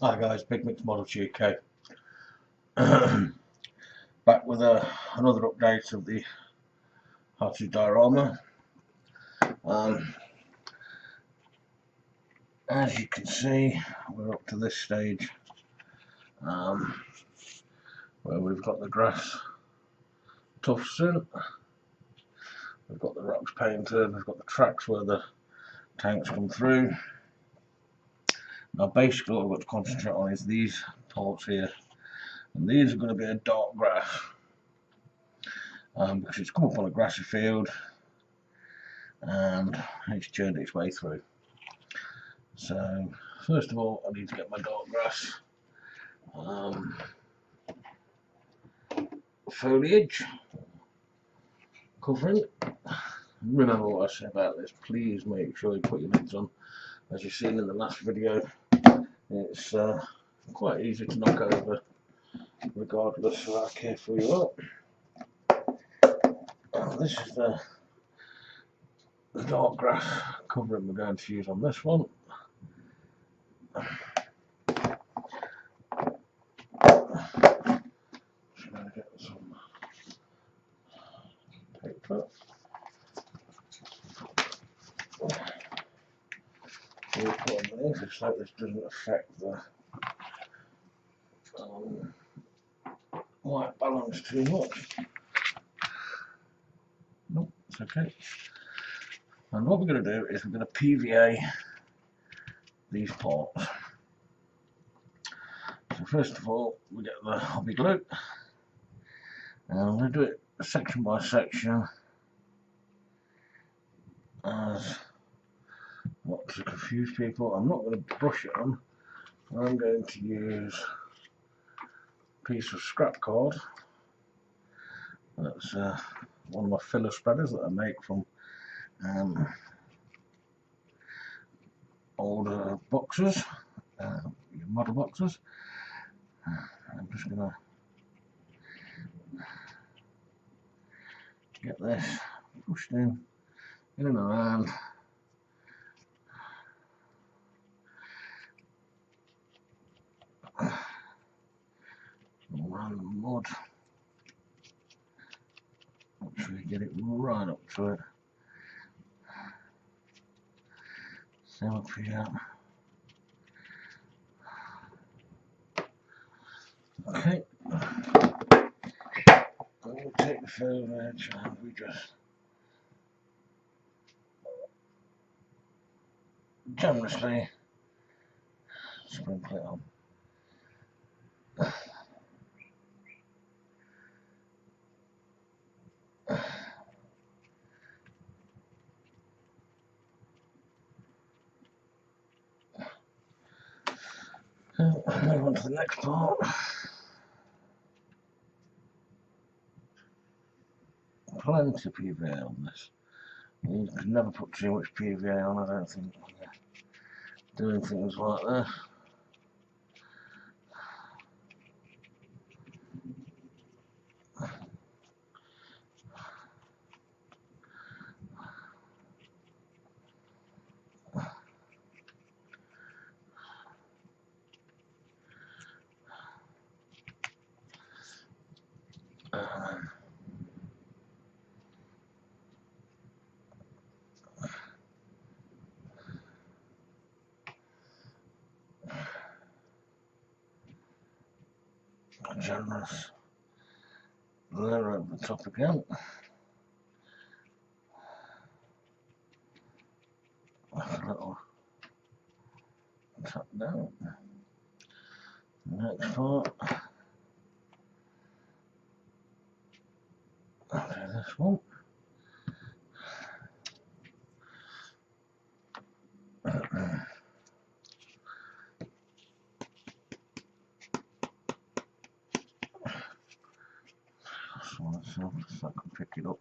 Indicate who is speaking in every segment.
Speaker 1: Hi guys, Big Mix Models UK. Back with another update of the diorama. As you can see, we're up to this stage where we've got the grass tufts in, we've got the rocks painted, we've got the tracks where the tanks come through. Now basically what we've got to concentrate on is these parts here, and these are going to be a dark grass because it's come up on a grassy field and it's churned its way through. So first of all I need to get my dark grass foliage covering. Remember what I said about this, please make sure you put your lids on. As you've seen in the last video, it's quite easy to knock over regardless of how careful you are. This is the dark grass covering we're going to use on this one. Just going to get some paper. We'll put underneath it so this doesn't affect the white balance too much. Nope, it's okay. And what we're going to do is we're going to PVA these parts. So first of all, we get the hobby glue, and I'm going to do it section by section, as not to confuse people. I'm not going to brush it on. I'm going to use a piece of scrap cord. That's one of my filler spreaders that I make from older boxes, model boxes. I'm just going to get this pushed in and around. Around the mud. Make sure you get it right up to it. Same up here. Okay. We'll take the foliage and we just generously sprinkle it on. Move on to the next part. Plenty of PVA on this. You can never put too much PVA on, I don't think, when you're doing things like this. A generous layer over the top again. Like a little tap down. The next part. I'll do this one. So I can pick it up.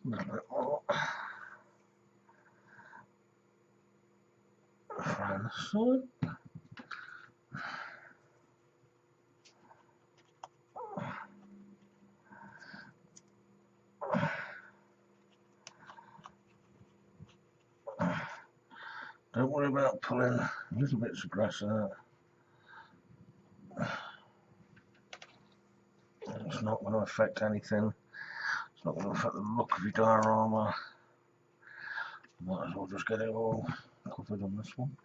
Speaker 1: A little bit more. Around the side. Don't worry about pulling little bits of grass out. It's not going to affect anything. It's not going to affect the look of your diorama. Might as well just get it all covered on this one.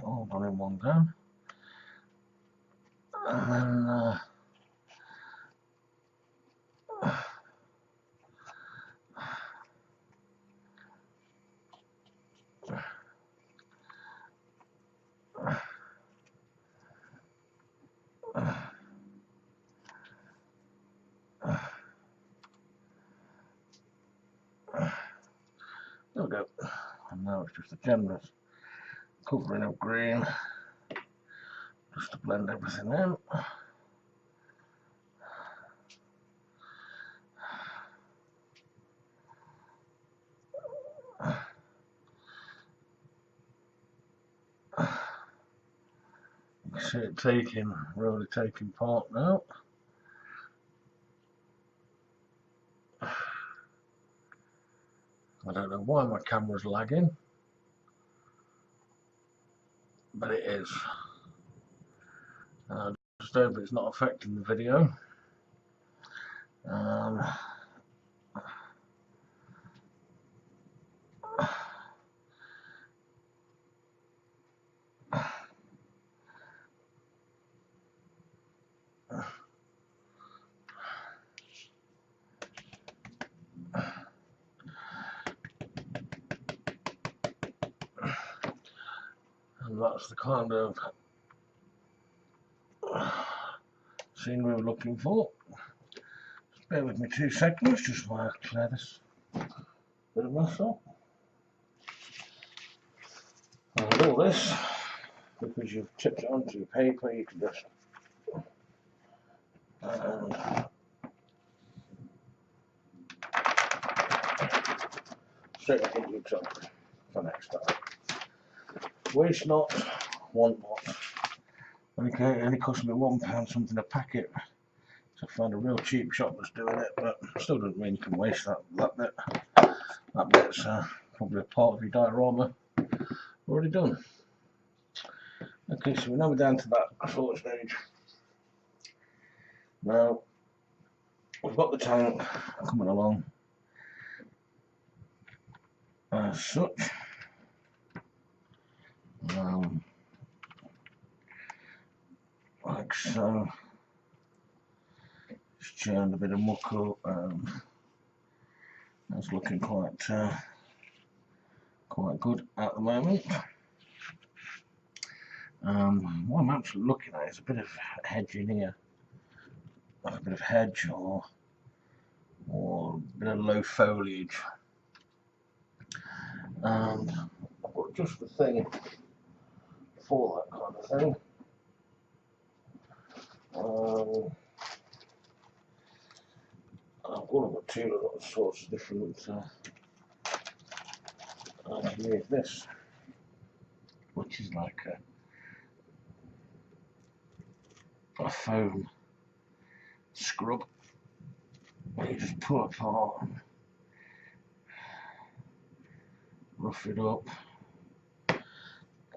Speaker 1: All done in one go. And then there we go. And now it's just a generous covering of green, just to blend everything in. You can see it really taking part now. I don't know why my camera's lagging, but it is. I just hope it's not affecting the video. And that's the kind of scene we were looking for. Just bear with me 2 seconds, just while I clear this bit of mess up. And all this, because you've tipped it onto your paper, you can just straight back into your truck for next time. Waste not, want not. Okay, it only cost me £1 something a packet. So I found a real cheap shop that's doing it, but still doesn't mean you can waste that bit. That bit's probably a part of your diorama already done. Okay, so we're now down to that sort of stage. Now we've got the tank coming along as such. Like so. Just churned a bit of muck up. That's looking quite good at the moment. What I'm actually looking at is a bit of hedging here, like a bit of hedge or a bit of low foliage. And I've got just the thing for that kind of thing. I've got 2 little sorts of different. I can use this, which is like a foam scrub. You just pull apart, rough it up,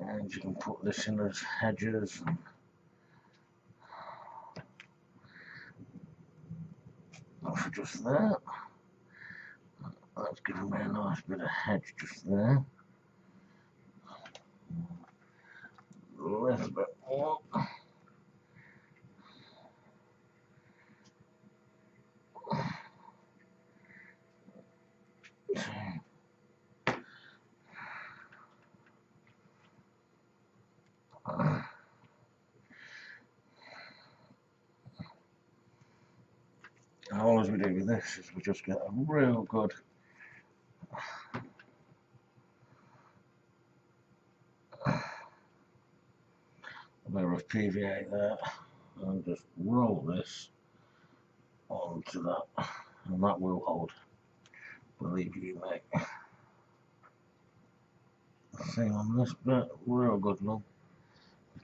Speaker 1: and you can put this in as hedges. For just that. That's giving me a nice bit of hedge just there. A little bit more. And all we do with this is we just get a real good layer of PVA there, and just roll this onto that, and that will hold. Believe you, mate. Thing on this bit, real good look.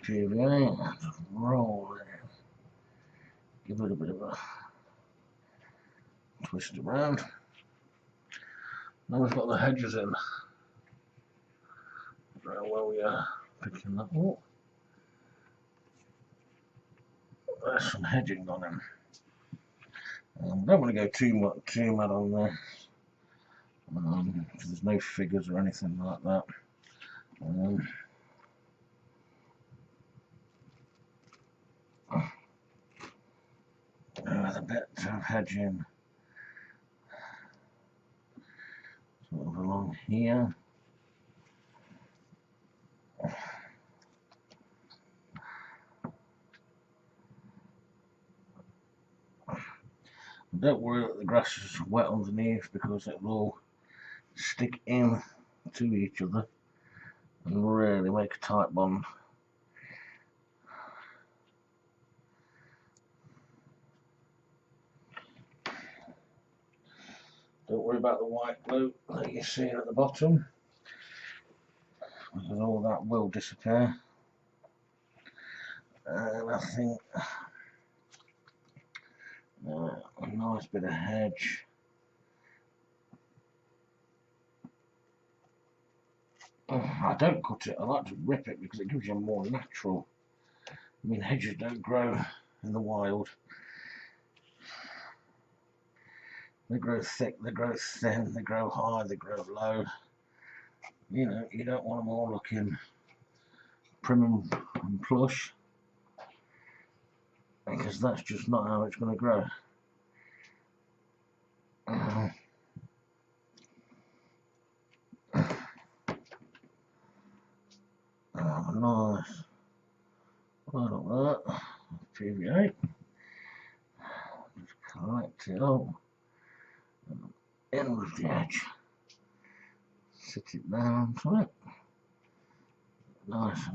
Speaker 1: GVA, just roll it. Give it a bit of a twist around. Now we've got the hedges in. Very well, we are picking that up. There's some hedging on him. Don't want to go too mad on there. Because there's no figures or anything like that. With a bit of hedging sort of along here. Don't worry that the grass is wet underneath, because it will all stick in to each other and really make a tight bond. Don't worry about the white glue that you're seeing at the bottom, because all that will disappear. And I think a nice bit of hedge. I don't cut it, I like to rip it because it gives you a more natural. I mean, hedges don't grow in the wild. They grow thick, they grow thin, they grow high, they grow low. You know, you don't want them all looking prim and plush, because that's just not how it's going to grow. Nice. Right like that. PVA. Just collect it up. In with the edge. Sit it down to it. Nice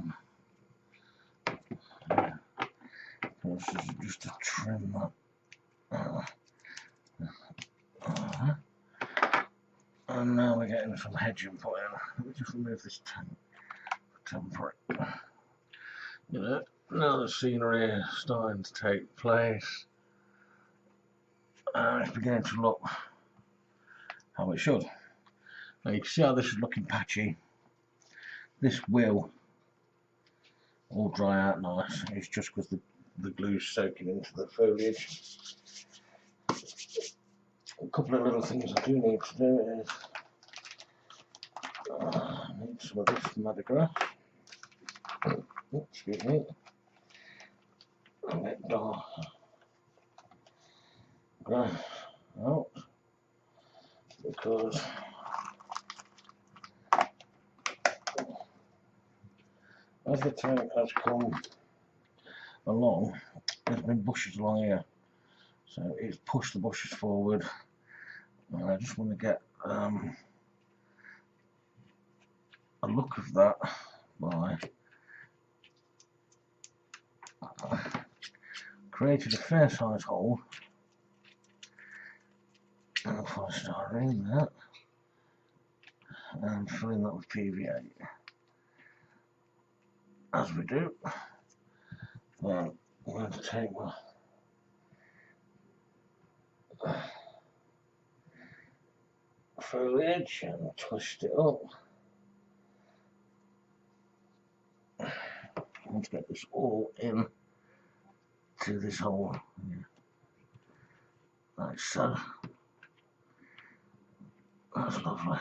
Speaker 1: and this is just to trim that. And now we're getting some hedging put in. Let me just remove this temporary. You know, now the scenery is starting to take place. And it's beginning to look how it should. Now you can see how this is looking patchy. This will all dry out nice. It's just because the glue's soaking into the foliage. A couple of little things I do need to do is I need some of this madder grass. Excuse me. And get dark grass out, because as the tank has come along, there's been bushes along here, so it's pushed the bushes forward, and I just want to get a look of that by created a fair size hole, and I'll put styrene that and filling that with PVA. As we do, then I'm going to take my foliage and twist it up. I want to get this all in to this hole, like so. That's lovely.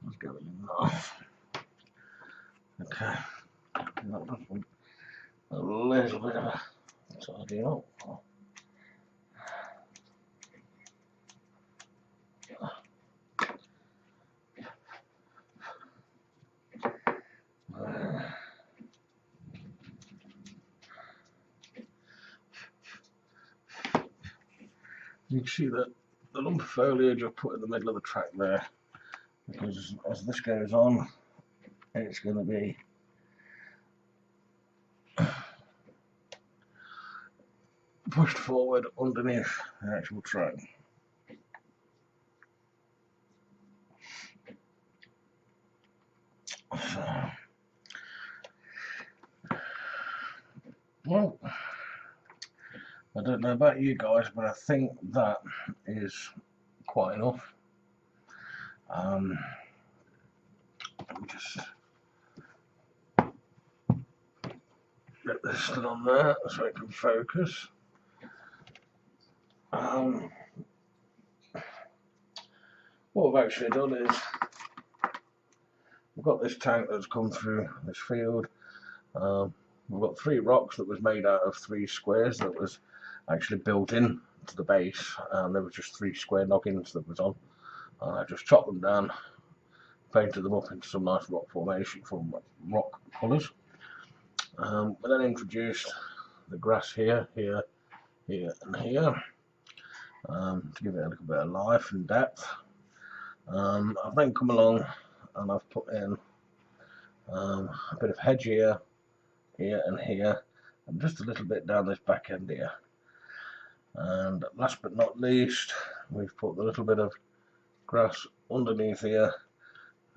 Speaker 1: Let's get it in off. Okay, that does want a little bit of a tidy up. You can see that the lump of foliage I've put in the middle of the track there, because as this goes on, it's going to be pushed forward underneath the actual track. Well, I don't know about you guys, but I think that is quite enough. Let me just get this still on there so it can focus. What we've actually done is we've got this tank that's come through this field. We've got 3 rocks that was made out of 3 squares that was actually built in to the base, and there were just 3 square noggins that was on. I just chopped them down, painted them up into some nice rock formation from rock colours. We then introduced the grass here, here, here and here to give it a little bit of life and depth. I've then come along and I've put in a bit of hedge here, here and here, and just a little bit down this back end here. And last but not least, we've put a little bit of grass underneath here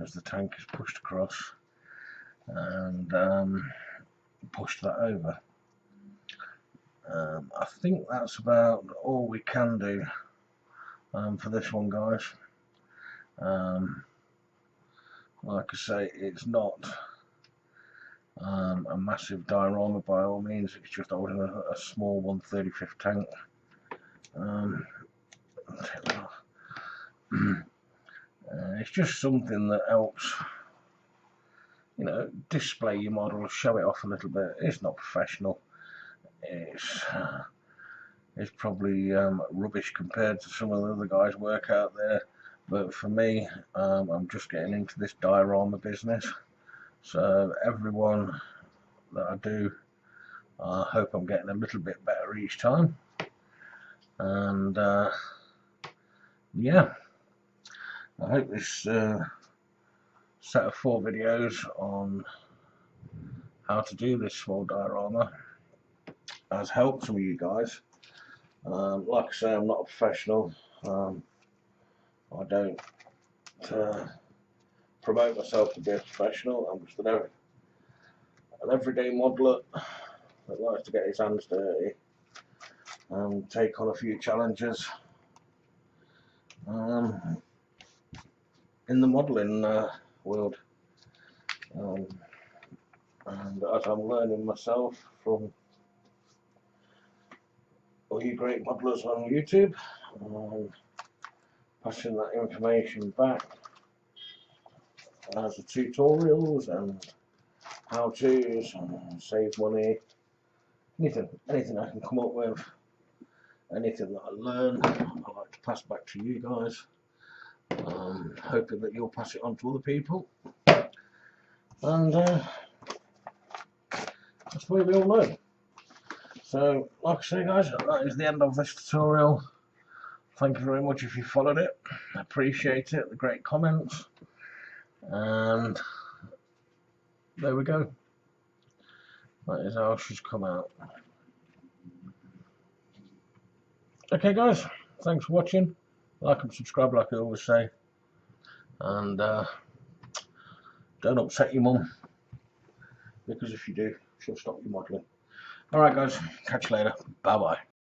Speaker 1: as the tank is pushed across, and pushed that over. I think that's about all we can do for this one, guys. Like I say, it's not a massive diorama by all means, it's just holding a small 1/35 tank. It's just something that helps, you know, display your model, show it off a little bit. It's not professional. It's probably rubbish compared to some of the other guys' work out there. But for me, I'm just getting into this diorama business. So everyone that I do, I hope I'm getting a little bit better each time. And yeah, I hope this set of 4 videos on how to do this small diorama has helped some of you guys. Like I say, I'm not a professional. I don't promote myself to be a professional. I'm just an everyday modeler that likes to get his hands dirty and take on a few challenges in the modelling world. And as I'm learning myself from all you great modelers on YouTube, passing that information back as the tutorials and how-tos and save money, anything I can come up with, anything that I learn, I like to pass back to you guys, hoping that you'll pass it on to other people. And that's the way we all learn. So, like I say, guys, that is the end of this tutorial. Thank you very much if you followed it. I appreciate it, the great comments. And there we go. That is how she's come out. Okay, guys, thanks for watching. Like and subscribe, like I always say. And don't upset your mum, because if you do, she'll stop you modelling. Alright, guys, catch you later. Bye bye.